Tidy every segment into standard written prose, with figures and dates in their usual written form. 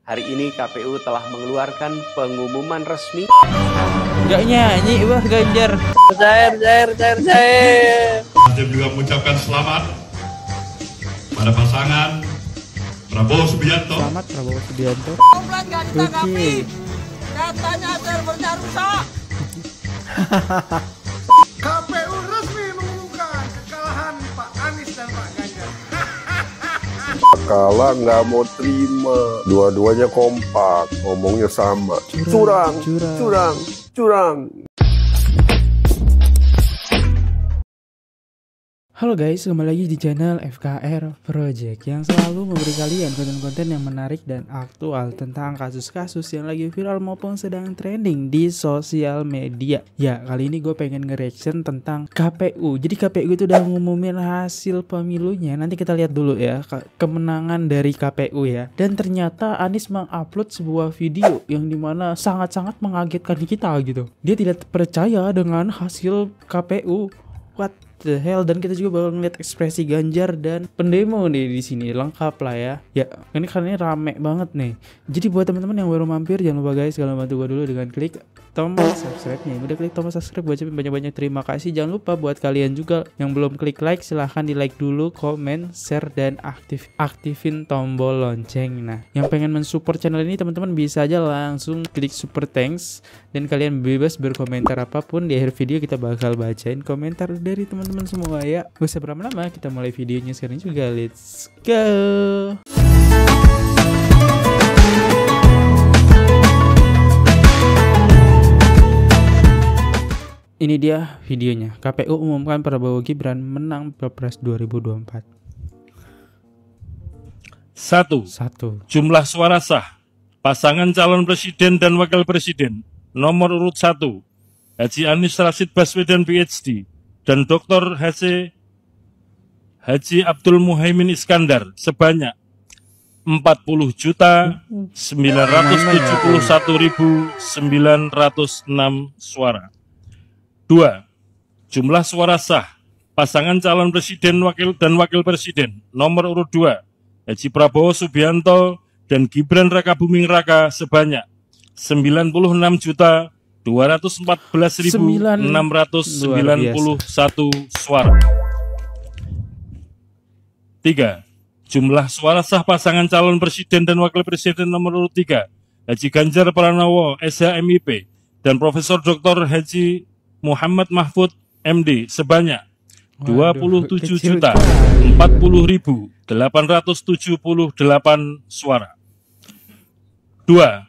Hari ini KPU telah mengeluarkan pengumuman resmi. Nggak nyanyi, wah Ganjar. Cair. Nasdem juga mengucapkan selamat pada pasangan Prabowo Subianto. Selamat Prabowo Subianto. Komplain gak ditanggapi. Oke. Katanya servernya rusak. KPU resmi mengumumkan kekalahan Pak Anies dan Pak Ganjar. Kalah nggak mau terima, dua-duanya kompak, ngomongnya sama. Curang. Halo guys, kembali lagi di channel FKR Project yang selalu memberi kalian konten-konten yang menarik dan aktual tentang kasus-kasus yang lagi viral maupun sedang trending di sosial media. Ya, kali ini gue pengen nge-reaction tentang KPU. Jadi KPU itu udah ngumumin hasil pemilunya. Nanti kita lihat dulu ya kemenangan dari KPU ya. Dan ternyata Anies mengupload sebuah video yang dimana sangat-sangat mengagetkan kita gitu. Dia tidak percaya dengan hasil KPU. What the hell? Dan kita juga bakal ngeliat ekspresi Ganjar dan pendemo nih di sini, lengkap lah ya. Ya, ini karena ini rame banget nih. Jadi buat teman-teman yang baru mampir, jangan lupa guys, kalian bantu gue dulu dengan klik tombol subscribe-nya. Udah klik tombol subscribe, gue ucapin banyak-banyak terima kasih. Jangan lupa buat kalian juga yang belum klik like, silahkan di like dulu, komen, share, dan aktifin tombol lonceng. Nah, yang pengen mensupport channel ini teman-teman bisa aja langsung klik super thanks. Dan kalian bebas berkomentar apapun. Di akhir video kita bakal bacain komentar dari teman-teman semua ya. Gak usah berlama-lama, kita mulai videonya sekarang juga. Let's go. Ini dia videonya. KPU umumkan Prabowo Gibran menang Pilpres 2024. 1. Jumlah suara sah pasangan calon presiden dan wakil presiden nomor urut 1 Haji Anies Rashid Baswedan PhD dan Dr. Haji Abdul Muhaimin Iskandar sebanyak 40.971.906 suara. 2. Jumlah suara sah pasangan calon presiden dan wakil presiden nomor urut 2 Haji Prabowo Subianto dan Gibran Rakabuming Raka sebanyak 96.214.691 suara. 3. Jumlah suara sah pasangan calon presiden dan wakil presiden nomor urut 3 Haji Ganjar Pranowo SHMIP dan Profesor Dr. Haji Muhammad Mahfud MD sebanyak 27.040.878 suara. 2.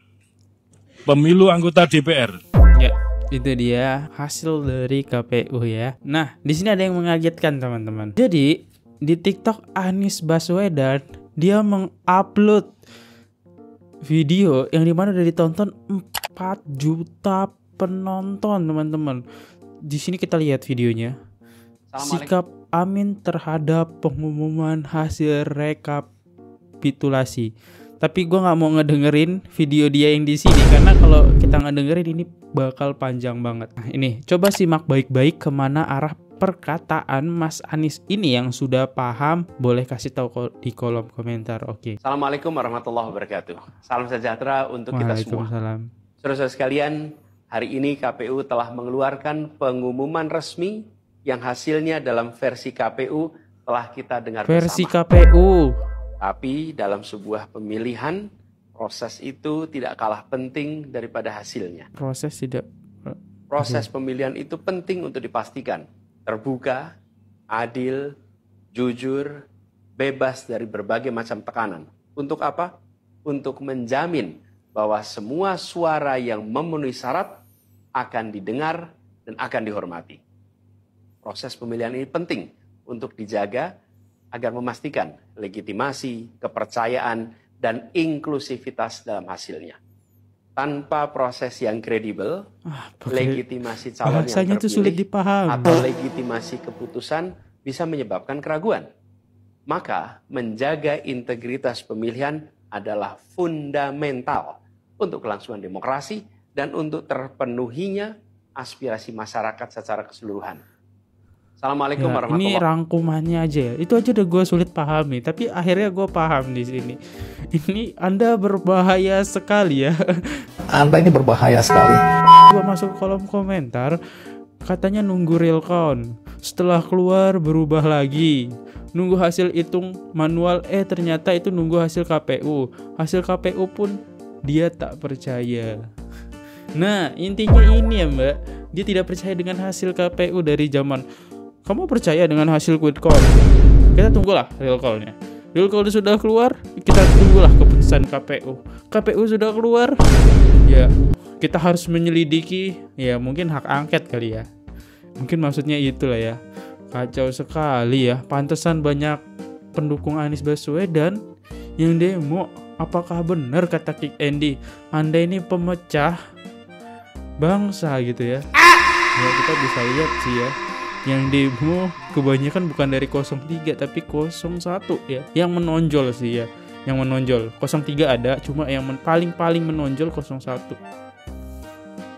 Pemilu anggota DPR. Ya, itu dia hasil dari KPU ya. Nah, di sini ada yang mengagetkan teman-teman. Jadi di TikTok Anies Baswedan dia mengupload video yang dimana udah ditonton 4 juta penonton teman-teman. Di sini kita lihat videonya. Sikap Amin terhadap pengumuman hasil rekapitulasi. Tapi gue nggak mau ngedengerin video dia yang di sini karena kalau kita ngedengerin ini bakal panjang banget. Nah, ini coba simak baik-baik kemana arah perkataan Mas Anies ini. Yang sudah paham boleh kasih tahu di kolom komentar. Oke. Assalamualaikum warahmatullahi wabarakatuh. Salam sejahtera untuk kita semua. Waalaikumsalam. Saudara-saudara sekalian, hari ini KPU telah mengeluarkan pengumuman resmi yang hasilnya dalam versi KPU telah kita dengar Versi bersama. KPU. Tapi dalam sebuah pemilihan, proses itu tidak kalah penting daripada hasilnya. Proses pemilihan itu penting untuk dipastikan terbuka, adil, jujur, bebas dari berbagai macam tekanan. Untuk apa? Untuk menjamin bahwa semua suara yang memenuhi syarat akan didengar dan akan dihormati. Proses pemilihan ini penting untuk dijaga agar memastikan legitimasi, kepercayaan, dan inklusivitas dalam hasilnya. Tanpa proses yang kredibel, legitimasi calon yang terpilih atau legitimasi keputusan bisa menyebabkan keraguan. Maka menjaga integritas pemilihan adalah fundamental untuk kelangsungan demokrasi dan untuk terpenuhinya aspirasi masyarakat secara keseluruhan. Assalamualaikum Ya, warahmatullahi ini rangkumannya aja ya. Itu aja udah gue sulit pahami, tapi akhirnya gue paham di sini. Ini Anda berbahaya sekali ya. Anda ini berbahaya sekali. Gue masuk kolom komentar, katanya nunggu real count. Setelah keluar berubah lagi. Nunggu hasil hitung manual, ternyata itu nunggu hasil KPU. Hasil KPU pun dia tak percaya. Nah, intinya ini ya Mbak, dia tidak percaya dengan hasil KPU dari zaman. Kamu percaya dengan hasil quick count? Kita tunggulah real count-nya. Real count sudah keluar, kita tunggulah keputusan KPU. KPU sudah keluar, ya kita harus menyelidiki, ya mungkin hak angket kali ya. Mungkin maksudnya itulah ya. Kacau sekali ya. Pantesan banyak pendukung Anies Baswedan yang demo. Apakah benar kata Kick Andy, Anda ini pemecah bangsa gitu ya? Ya kita bisa lihat sih ya. Yang demo kebanyakan bukan dari 03 tapi 01 ya. Yang menonjol sih ya. Yang menonjol 03 ada, cuma yang paling menonjol 01.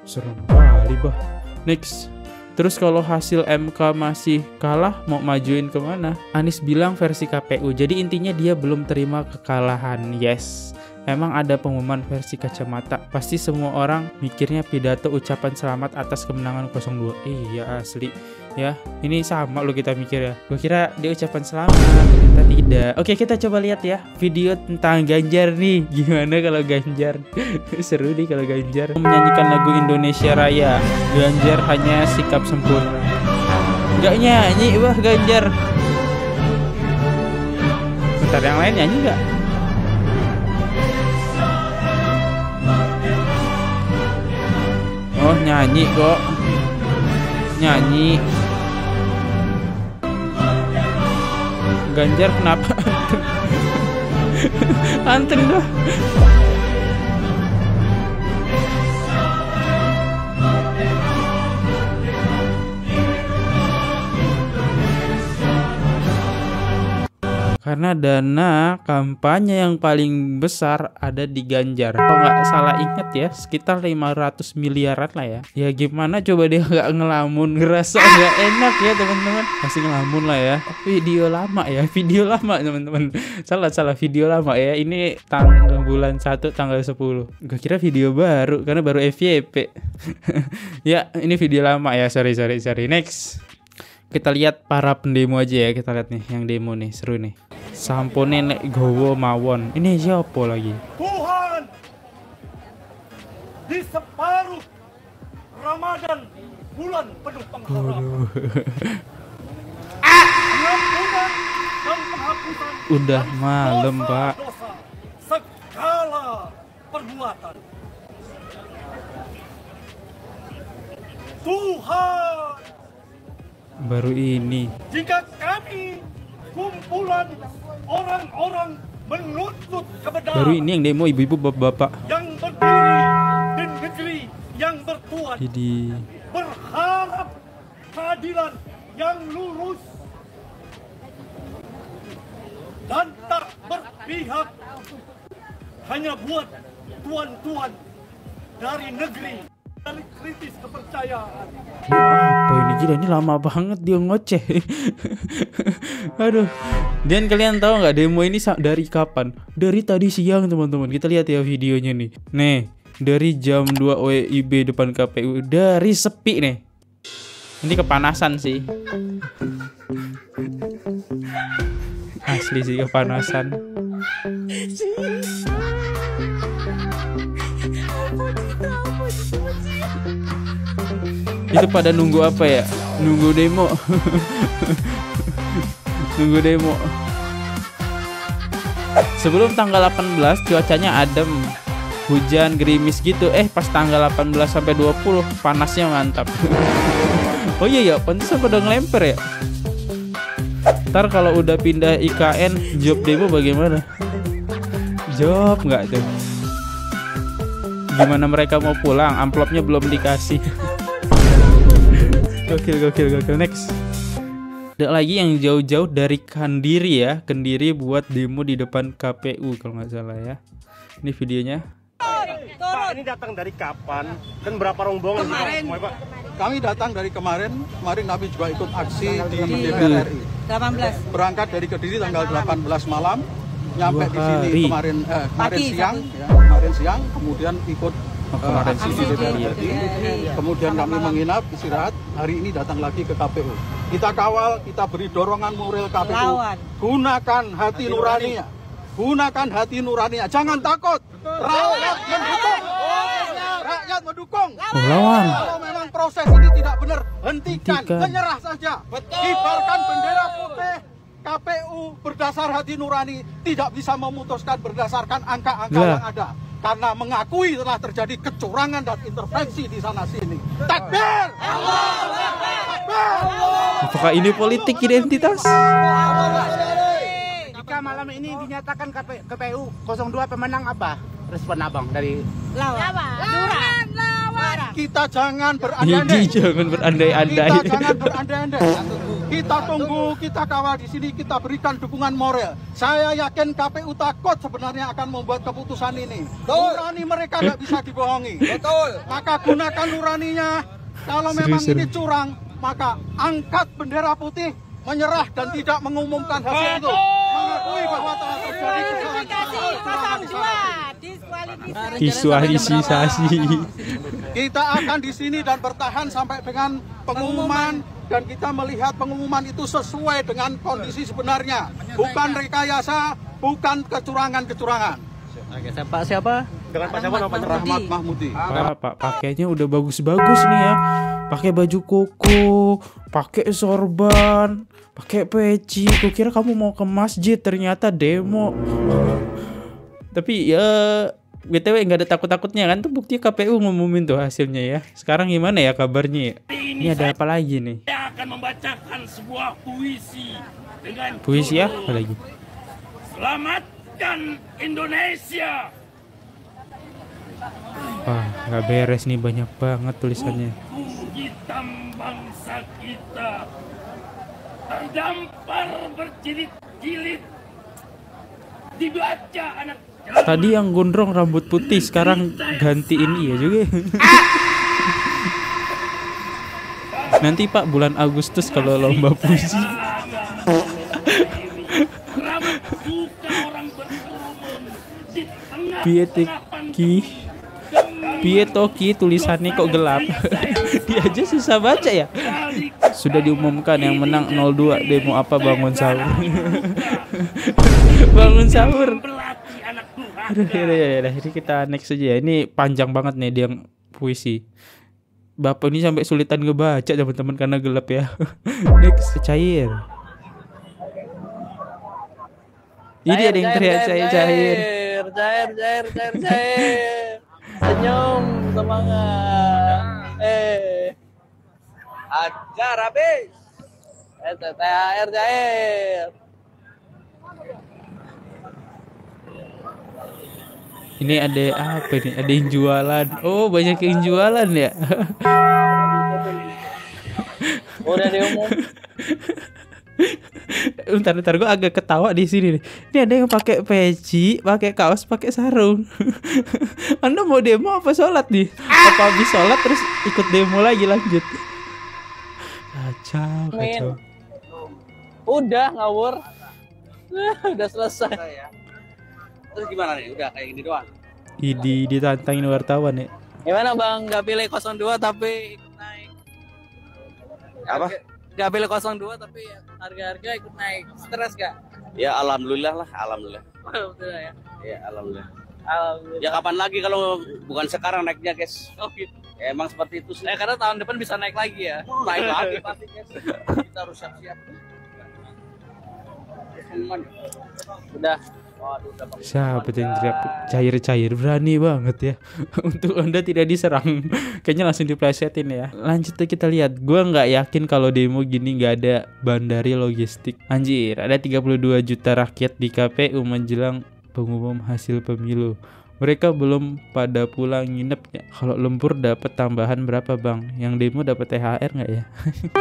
Serem kali bah. Next. Terus kalau hasil MK masih kalah, mau majuin kemana? Anies bilang versi KPU. Jadi intinya dia belum terima kekalahan. Yes. Emang ada pengumuman versi kacamata. Pasti semua orang mikirnya pidato ucapan selamat atas kemenangan 02. Iya asli. Ya, ini sama lo kita mikir ya. Gue kira dia ucapan selamat, ternyata tidak. Oke, kita coba lihat ya video tentang Ganjar nih. Gimana kalau Ganjar? Seru nih kalau Ganjar menyanyikan lagu Indonesia Raya. Ganjar hanya sikap sempurna. Gak nyanyi wah Ganjar. Bentar, yang lain nyanyi gak? Oh nyanyi kok. Nyanyi. Ganjar kenapa anteng dah. Karena dana kampanye yang paling besar ada di Ganjar. Kalau nggak salah ingat ya, sekitar 500 miliaran lah ya. Ya gimana coba dia nggak ngelamun, ngerasa nggak enak ya teman-teman. Masih ngelamun lah ya. Video lama ya, video lama teman-teman. Salah video lama ya. Ini tanggal bulan 1 tanggal 10. Gue kira video baru karena baru FYP. Ya ini video lama ya, sorry. Next. Kita lihat para pendemo aja ya, kita lihat nih yang demo nih, seru nih. Sampone nek gowo mawon. Ini siapa lagi? Tuhan, di separuh Ramadan, bulan penuh pengharapan, pengampunan dan penghapusan Udah malam, Pak. dosa segala perbuatan. Tuhan, Baru ini. jika kami kumpulan orang-orang menuntut kebenaran Baru ini yang demo ibu-ibu bapak-bapak. yang berdiri di negeri yang bertuan, Jadi berharap keadilan yang lurus dan tak berpihak hanya buat tuan-tuan dari negeri, dari kritis kepercayaan. apa ini gila, ini lama banget dia ngoceh. Aduh. Dan kalian tahu nggak demo ini dari kapan? Dari tadi siang teman-teman. Kita lihat ya videonya nih. Nih, dari jam 2 WIB depan KPU. Dari sepi nih. Ini kepanasan sih. Asli sih kepanasan. Itu pada nunggu apa ya? Nunggu demo. Nunggu demo. Sebelum tanggal 18 cuacanya adem, hujan gerimis gitu. Pas tanggal 18 sampai 20 panasnya mantap. Oh iya ya, pantesan pada ngelemper ya. Ntar kalau udah pindah IKN, job demo bagaimana? Job nggak tuh? Gimana mereka mau pulang? Amplopnya belum dikasih. Gokil. Next. Ada lagi yang jauh-jauh dari Kendiri ya. Kendiri buat demo di depan KPU kalau nggak salah ya. Ini videonya. Pak, ini datang dari kapan dan berapa rombongan? Kemarin. Pak? Kami datang dari kemarin kami juga ikut aksi di DPR RI. 18. Berangkat dari Kediri tanggal 18 malam, nyampe di sini kemarin siang, kemudian ikut aksi di DPR RI. Kemudian kami menginap, istirahat, hari ini datang lagi ke KPU. Kita kawal, kita beri dorongan moral KPU. Gunakan hati nuraninya. Gunakan hati nuraninya. Jangan takut. Rakyat mendukung. Rakyat mendukung. Lawan. Kalau memang proses ini tidak benar, hentikan. Menyerah saja. Kibarkan bendera putih. KPU berdasar hati nurani tidak bisa memutuskan berdasarkan angka-angka yang ada. Karena mengakui telah terjadi kecurangan dan intervensi di sana sini. Takbir! Apakah ini politik identitas? Jika malam ini dinyatakan KPU 02 pemenang, apa respon abang dari Lawan. Kita jangan berandai-andai. Kita tunggu, kita kawal di sini, kita berikan dukungan moral. Saya yakin KPU takut sebenarnya akan membuat keputusan ini. Nurani mereka nggak bisa dibohongi. Betul. Maka gunakan nuraninya. Kalau memang ini curang, maka angkat bendera putih, menyerah dan tidak mengumumkan hasil itu. Mengakui bahwa telah terjadi kecurangan di sana. Visualisasi. Kita akan di sini dan bertahan sampai dengan pengumuman, dan kita melihat pengumuman itu sesuai dengan kondisi sebenarnya, bukan rekayasa, bukan kecurangan-kecurangan. Oke, Pak siapa? Dengan Pak siapa namanya? Rahmat Mahmudi. Pak pakainya udah bagus-bagus nih ya. Pakai baju koko, pakai sorban, pakai peci. Kukira kamu mau ke masjid, ternyata demo. Tapi ya BTW nggak ada takut-takutnya kan, tuh bukti KPU ngumumin tuh hasilnya ya. Sekarang gimana ya kabarnya? Ini ada apa lagi nih? Saya akan membacakan sebuah puisi dengan puisi ya? Apa lagi? Selamatkan Indonesia. Wah, nggak beres nih, banyak banget tulisannya. Buku hitam bangsa kita terdampar berjilid-jilid, dibaca anak. Tadi yang gondrong rambut putih, sekarang gantiin iya juga. Nanti Pak bulan Agustus kalau lomba puisi. Piye toki tulisannya kok gelap. Dia aja susah baca ya. Sudah diumumkan yang menang 02 demo apa bangun sahur. Bangun sahur. Aduh, ya, ini kita next aja ya. Ini panjang banget nih dia yang puisi. Bapak ini sampai sulitan ngebaca teman-teman karena gelap ya. Next, cair. Ini ada yang teriak cair. Senyum, semangat. Ajar habis. THR cair. Ini ada apa nih? Ada yang jualan. Oh, banyak yang jualan ya. Udah diumum. Bentar, gue agak ketawa di sini nih. Ini ada yang pakai peci, pakai kaos, pakai sarung. Anda mau demo apa sholat nih? Apa habis sholat terus ikut demo lagi lanjut? Kacau. Udah ngawur. Udah selesai ya. Terus gimana nih? Udah kayak gini doang? Ditantangin wartawan ya. Gimana Bang? Gak pilih 02 tapi ikut naik. Apa? Gak pilih 02 tapi harga-harga ikut naik. Stres gak? Ya alhamdulillah lah, alhamdulillah. Alhamdulillah ya. Ya alhamdulillah. Alhamdulillah. Ya kapan lagi kalau bukan sekarang naiknya, guys? Oh gitu. Ya, emang seperti itu sih. Karena tahun depan bisa naik lagi ya. Naik lagi pasti, guys. Kita harus siap-siap. Udah. Siapa yang teriak cair-cair, berani banget ya. Untuk Anda tidak diserang, kayaknya langsung diplesetin ya. Lanjut tuh kita lihat. Gua nggak yakin kalau demo gini nggak ada bandari logistik. Anjir, ada 32 juta rakyat di KPU menjelang pengumuman hasil pemilu. Mereka belum pada pulang nginep ya. Kalau lembur dapat tambahan berapa bang? Yang demo dapat THR nggak ya?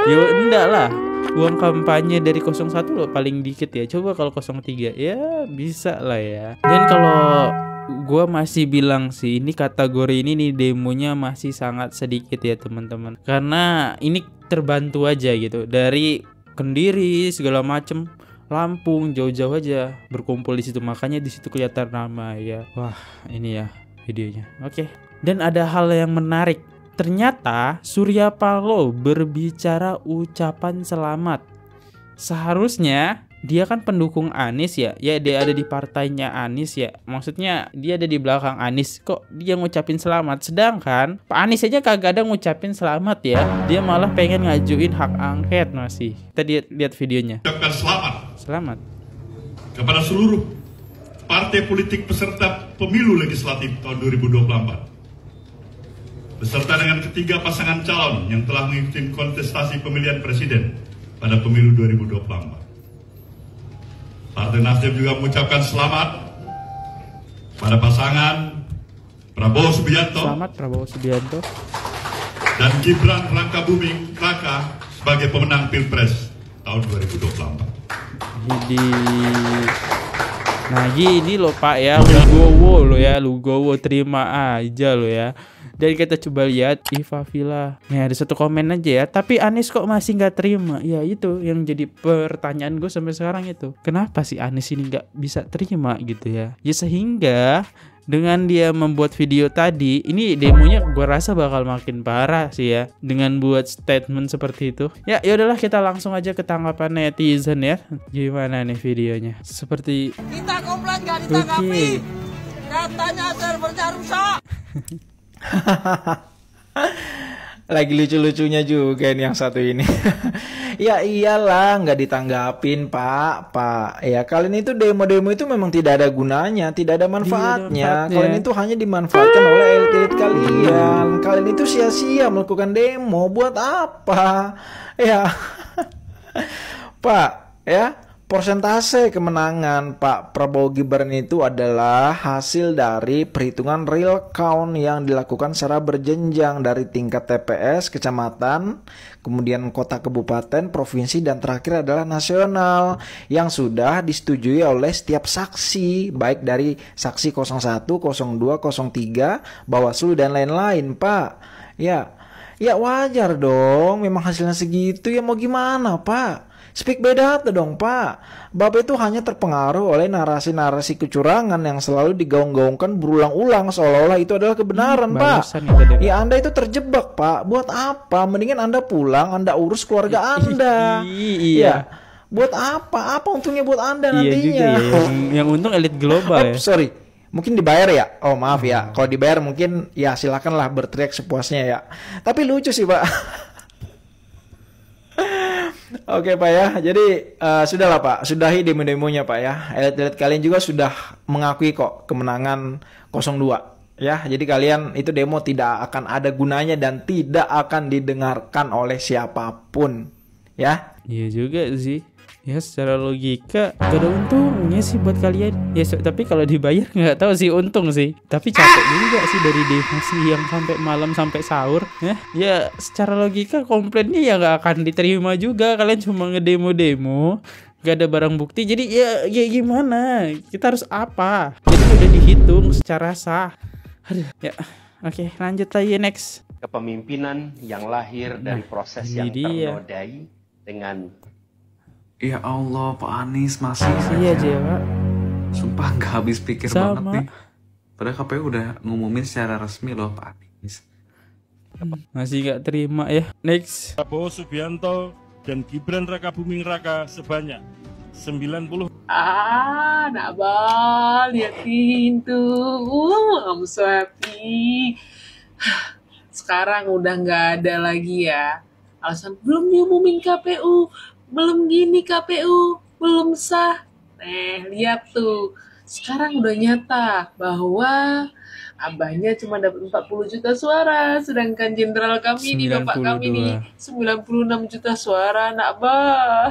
Yo enggak lah. Uang kampanye dari 01 loh paling dikit ya. Coba kalau 03 ya bisa lah ya. Dan kalau Gua masih bilang sih ini kategori ini nih demonya masih sangat sedikit ya teman-teman. Karena ini terbantu aja gitu dari Kendiri segala macem, Lampung jauh-jauh aja berkumpul di situ, makanya di situ kelihatan ramai ya. Wah ini ya videonya. Oke. Dan ada hal yang menarik. Ternyata Surya Paloh berbicara ucapan selamat. Seharusnya dia kan pendukung Anies ya. Ya dia ada di partainya Anies ya. Maksudnya dia ada di belakang Anies. Kok dia ngucapin selamat? Sedangkan Pak Anies aja kagak ada ngucapin selamat ya. Dia malah pengen ngajuin hak angket masih. Kita lihat videonya. Ucapkan selamat. Selamat kepada seluruh partai politik peserta pemilu legislatif tahun 2024. Beserta dengan ketiga pasangan calon yang telah mengikuti kontestasi pemilihan presiden pada pemilu 2024. Partai Nasdem juga mengucapkan selamat pada pasangan Prabowo Subianto. Selamat Prabowo Subianto Dan Gibran Rakabuming Raka sebagai pemenang Pilpres tahun 2024. Jadi nah gini loh Pak ya, Lugowo terima aja lo ya. Dan kita coba lihat Iva Villa. Nih ada satu komen aja ya. Tapi Anies kok masih nggak terima? Ya itu yang jadi pertanyaan gue sampai sekarang itu. Kenapa sih Anies ini nggak bisa terima gitu ya? Ya sehingga dengan dia membuat video tadi, ini demonya gue rasa bakal makin parah sih ya. Dengan buat statement seperti itu. Ya yaudahlah kita langsung aja ke tanggapan netizen ya. Gimana nih videonya? Seperti kita komplain gak ditanggapi. Katanya servernya rusak. Lagi lucu-lucunya juga ini yang satu ini. Ya iyalah nggak ditanggapin Pak. Ya kalian itu demo-demo itu memang tidak ada gunanya, tidak ada manfaatnya. Kalian itu hanya dimanfaatkan oleh elit-elit kalian. Kalian itu sia-sia melakukan demo buat apa? Ya Pak ya. Persentase kemenangan Pak Prabowo Gibran itu adalah hasil dari perhitungan real count yang dilakukan secara berjenjang dari tingkat TPS, kecamatan, kemudian kota, kabupaten, provinsi, dan terakhir adalah nasional yang sudah disetujui oleh setiap saksi, baik dari saksi 01, 02, 03, Bawaslu, dan lain-lain Pak. Ya wajar dong, memang hasilnya segitu ya mau gimana Pak. Speak beda tuh dong Pak. Bapak itu hanya terpengaruh oleh narasi-narasi kecurangan yang selalu digaung-gaungkan berulang-ulang seolah-olah itu adalah kebenaran Pak. Ya Anda itu terjebak Pak. Buat apa? Mendingan Anda pulang, Anda urus keluarga Anda. Iya. Buat apa? Apa untungnya buat Anda nantinya? Iya juga ya. Yang untung elit global ya. Sorry. Mungkin dibayar ya? Oh maaf ya. Kalau dibayar mungkin ya silakanlah berteriak sepuasnya ya. Tapi lucu sih Pak. Oke Pak ya, jadi sudahlah Pak, sudahi demo-demonya Pak ya. Elit-elit kalian juga sudah mengakui kok kemenangan 02 ya. Jadi kalian itu demo tidak akan ada gunanya dan tidak akan didengarkan oleh siapapun ya. Iya juga sih. Ya secara logika gak ada untungnya sih buat kalian. Ya tapi kalau dibayar nggak tahu sih untung sih. Tapi capek juga sih dari demo sih yang sampai malam sampai sahur. Ya secara logika komplainnya ya nggak akan diterima juga. Kalian cuma ngedemo-demo, gak ada barang bukti. Jadi ya gimana? Kita harus apa? Jadi udah dihitung secara sah. Aduh ya. Oke lanjut aja next. Kepemimpinan yang lahir dari proses yang ternodai dengan ya Allah, Pak Anies masih iya aja Pak. Sumpah nggak habis pikir banget nih. Padahal KPU udah ngumumin secara resmi loh Pak Anies. Masih nggak terima ya. Next. Prabowo Subianto dan Gibran Rakabuming Raka sebanyak 90. Nak bal, liatin tuh, I'm so happy. Sekarang udah nggak ada lagi ya alasan belum diumumin KPU. Belum gini KPU, belum sah. Lihat tuh. Sekarang udah nyata bahwa abahnya cuma dapat 40 juta suara. Sedangkan jenderal kami ini, bapak kami ini 96 juta suara, anak abah.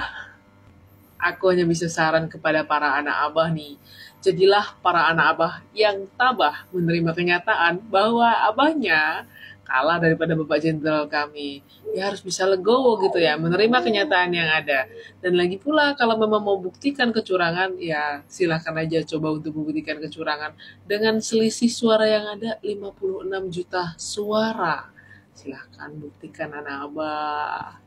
Aku hanya bisa saran kepada para anak abah nih. Jadilah para anak abah yang tabah menerima kenyataan bahwa abahnya kalah daripada Bapak Jenderal kami. Ya harus bisa legowo gitu ya, menerima kenyataan yang ada. Dan lagi pula kalau memang mau buktikan kecurangan, ya silahkan aja coba untuk membuktikan kecurangan. Dengan selisih suara yang ada 56 juta suara. Silahkan buktikan anak abah.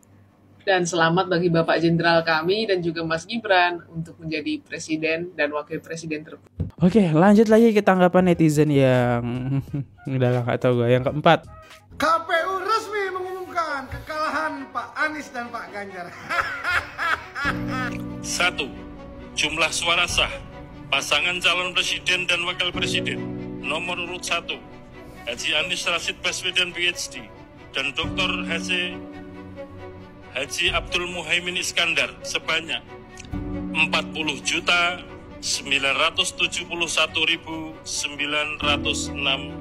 Dan selamat bagi Bapak Jenderal kami dan juga Mas Gibran untuk menjadi presiden dan wakil presiden terpilih. Oke, lanjut lagi ke tanggapan netizen yang udah gak tau gue. Yang keempat, KPU resmi mengumumkan kekalahan Pak Anies dan Pak Ganjar. 1. Jumlah suara sah pasangan calon presiden dan wakil presiden nomor urut 1 Haji Anies Rashid Baswedan PhD dan Dr. Haji Abdul Muhaimin Iskandar sebanyak 40.971.906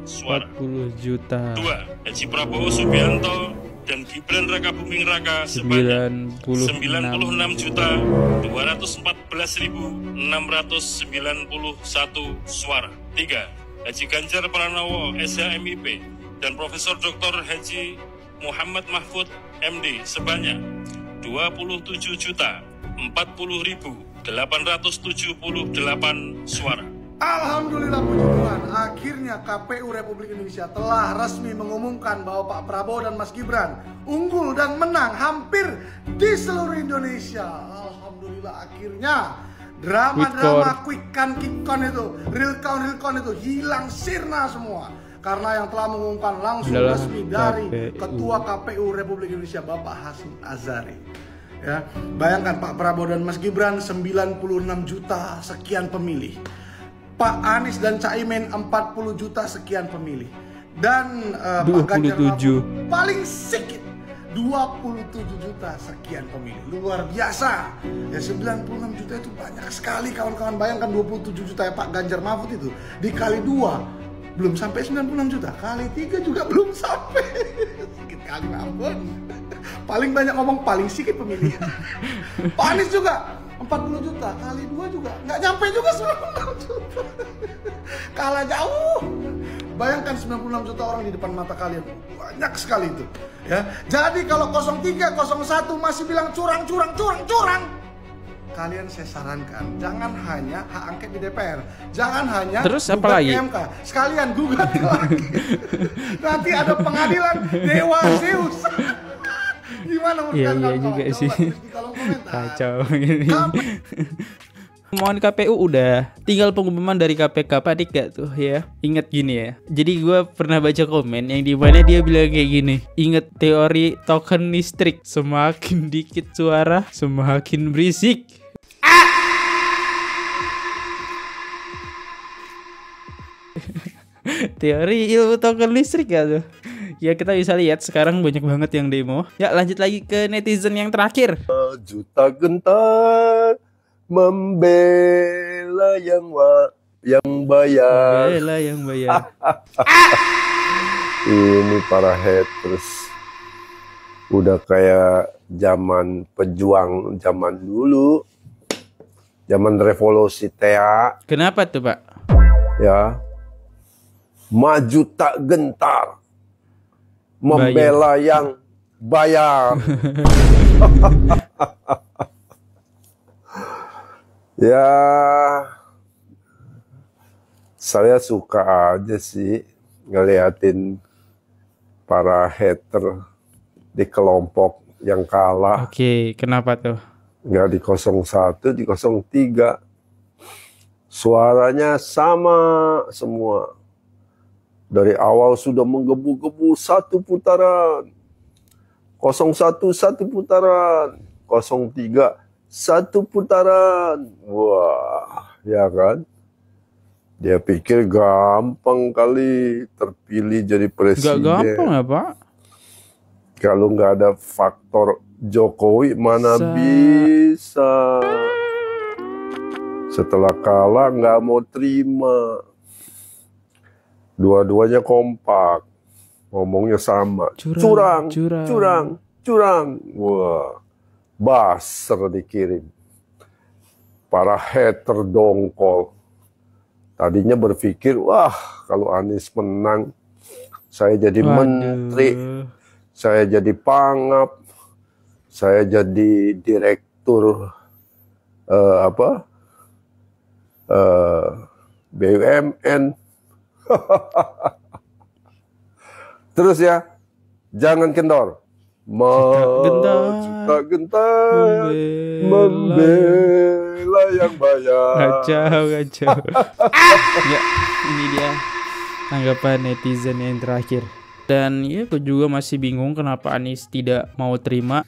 suara. 40 juta. 2. Haji Prabowo Subianto dan Gibran Rakabuming Raka sebanyak 96.214.691 suara. 3. Haji Ganjar Pranowo SHMIP dan Profesor Dr. Haji Muhammad Mahfud MD sebanyak 27.040.878 suara. Alhamdulillah puji Tuhan, akhirnya KPU Republik Indonesia telah resmi mengumumkan bahwa Pak Prabowo dan Mas Gibran unggul dan menang hampir di seluruh Indonesia. Alhamdulillah akhirnya drama-drama quick count itu, real count itu hilang sirna semua. Karena yang telah mengumumkan langsung resmi dari Ketua KPU Republik Indonesia Bapak Hasyim Asyari. Ya, bayangkan Pak Prabowo dan Mas Gibran 96 juta sekian pemilih. Pak Anies dan Caimin 40 juta sekian pemilih. Dan Pak Ganjar Mahfud paling sedikit 27 juta sekian pemilih. Luar biasa. Ya 96 juta itu banyak sekali kawan-kawan. Bayangkan 27 juta ya Pak Ganjar Mahfud itu dikali 2 belum sampai 96 juta, kali 3 juga belum sampai. Sedikit kali, ampun. Paling banyak ngomong paling sedikit pemilih. Pak Anies juga 40 juta, kali 2 juga nggak nyampe juga 96 juta. Kalah jauh. Bayangkan 96 juta orang di depan mata kalian, banyak sekali itu. Ya, jadi kalau 03, 01 masih bilang curang, kalian saya sarankan jangan hanya hak angket di DPR, jangan hanya terus apa lagi? MK, sekalian gugat lagi. Nanti ada pengadilan Dewa Zeus. Gimana menurut kalian? Iya juga sih. Kacau gini. Mohon KPU udah, tinggal pengumuman dari KPK. Panik gak tuh ya? Ingat gini ya. Jadi gue pernah baca komen yang dimana dia bilang kayak gini. Ingat teori token listrik, semakin dikit suara semakin berisik. Teori ilmu token listrik ya tuh. Ya kita bisa lihat sekarang banyak banget yang demo. Ya lanjut lagi ke netizen yang terakhir. Juta gentar membela yang bayar. Membela yang bayar. Ini para haters udah kayak zaman pejuang zaman dulu, zaman revolusi tea. Kenapa tuh Pak? Ya, maju tak gentar, membela yang bayar. Ya, saya suka aja sih ngeliatin para hater di kelompok yang kalah. Oke, kenapa tuh? Nggak di 01, di 03. Suaranya sama semua. Dari awal sudah menggebu-gebu satu putaran. 01 satu putaran. 03 satu putaran. Wah, ya kan? Dia pikir gampang kali terpilih jadi presiden. Gak gampang ya Pak? Kalau nggak ada faktor Jokowi mana bisa. Setelah kalah nggak mau terima. Dua-duanya kompak. Ngomongnya sama. Curang. Wah, baser dikirim. Para hater dongkol. Tadinya berpikir, wah kalau Anies menang, saya jadi menteri, saya jadi pangap, saya jadi direktur BUMN. Terus ya, jangan kendor. Gentar membela yang bayar. Kacau. Ya, ini dia tanggapan netizen yang terakhir. Dan ya, gue juga masih bingung kenapa Anies tidak mau terima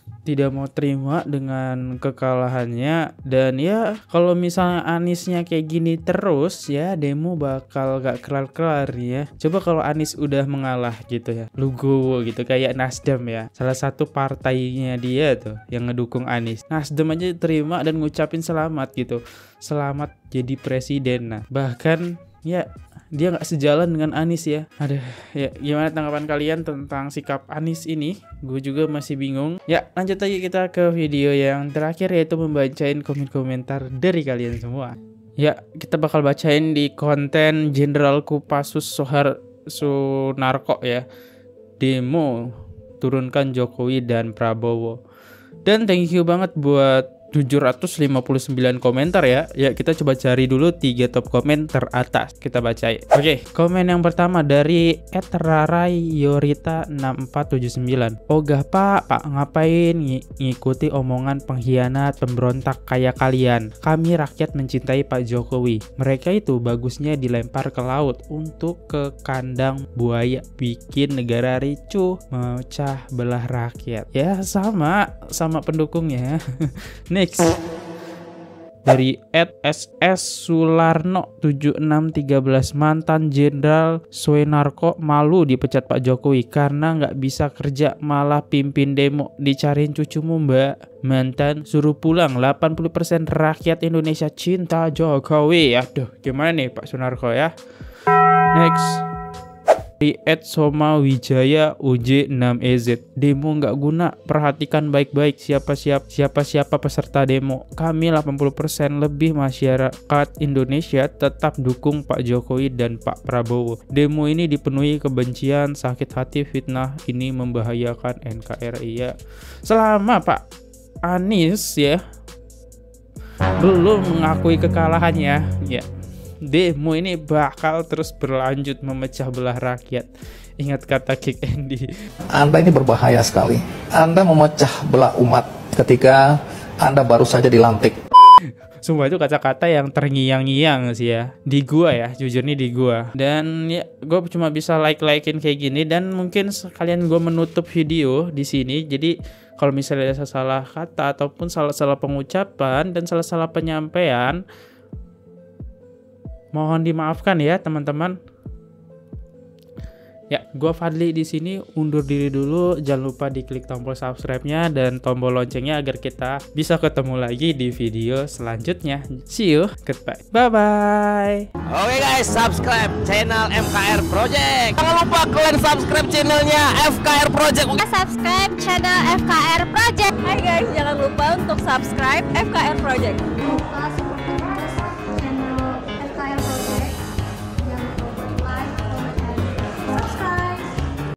dengan kekalahannya. Dan ya, kalau misalnya Aniesnya kayak gini terus ya, demo bakal gak kelar-kelar ya. Coba kalau Anies udah mengalah gitu ya, Lugowo gitu, kayak Nasdem ya, salah satu partainya dia tuh yang ngedukung Anies. Nasdem aja terima dan ngucapin selamat gitu, selamat jadi presiden. Nah, bahkan ya dia nggak sejalan dengan Anies ya. Aduh, ya gimana tanggapan kalian tentang sikap Anies ini? Gue juga masih bingung. Ya, lanjut aja kita ke video yang terakhir, yaitu membacain komen-komentar dari kalian semua. Ya, kita bakal bacain di konten Jenderal Kopassus Sunarko ya. Demo turunkan Jokowi dan Prabowo. Dan thank you banget buat 759 komentar ya. Ya, kita coba cari dulu 3 top komen teratas. Kita bacain. Oke, komen yang pertama dari @rarayorita6479. Ogah Pak ngapain ngikuti omongan pengkhianat pemberontak kayak kalian? Kami rakyat mencintai Pak Jokowi. Mereka itu bagusnya dilempar ke laut untuk ke kandang buaya, bikin negara ricuh, memecah belah rakyat. Ya, sama pendukungnya. Next, dari @sssularno7613. Mantan Jenderal Sunarko malu dipecat Pak Jokowi karena nggak bisa kerja, malah pimpin demo. Dicariin cucumu mbak. Mantan suruh pulang. 80% rakyat Indonesia cinta Jokowi. Aduh, gimana nih Pak Sunarko ya. Next, di @somawijaya uj6ez. Demo nggak guna, perhatikan baik-baik siapa peserta demo. Kami 80% lebih masyarakat Indonesia tetap dukung Pak Jokowi dan Pak Prabowo. Demo ini dipenuhi kebencian, sakit hati, fitnah. Ini membahayakan NKRI ya. Selama Pak Anies ya belum mengakui kekalahannya ya, demo ini bakal terus berlanjut memecah belah rakyat. Ingat kata Kick Andy. Anda ini berbahaya sekali. Anda memecah belah umat ketika Anda baru saja dilantik. Sumpah itu kata-kata yang terngiang-ngiang sih ya. Di gua ya, jujur nih di gua. Dan ya, gua cuma bisa like-likein kayak gini. Dan mungkin sekalian gua menutup video di sini. Jadi kalau misalnya ada salah kata ataupun salah-salah pengucapan dan salah-salah penyampaian, mohon dimaafkan ya teman-teman. Ya, gua Fadli di sini undur diri dulu. Jangan lupa diklik tombol subscribe-nya dan tombol loncengnya agar kita bisa ketemu lagi di video selanjutnya. See you, goodbye, bye-bye. Oke guys, subscribe channel FKR Project. Jangan lupa kalian subscribe channelnya FKR Project. Subscribe channel FKR Project. Hai guys, jangan lupa untuk subscribe FKR Project.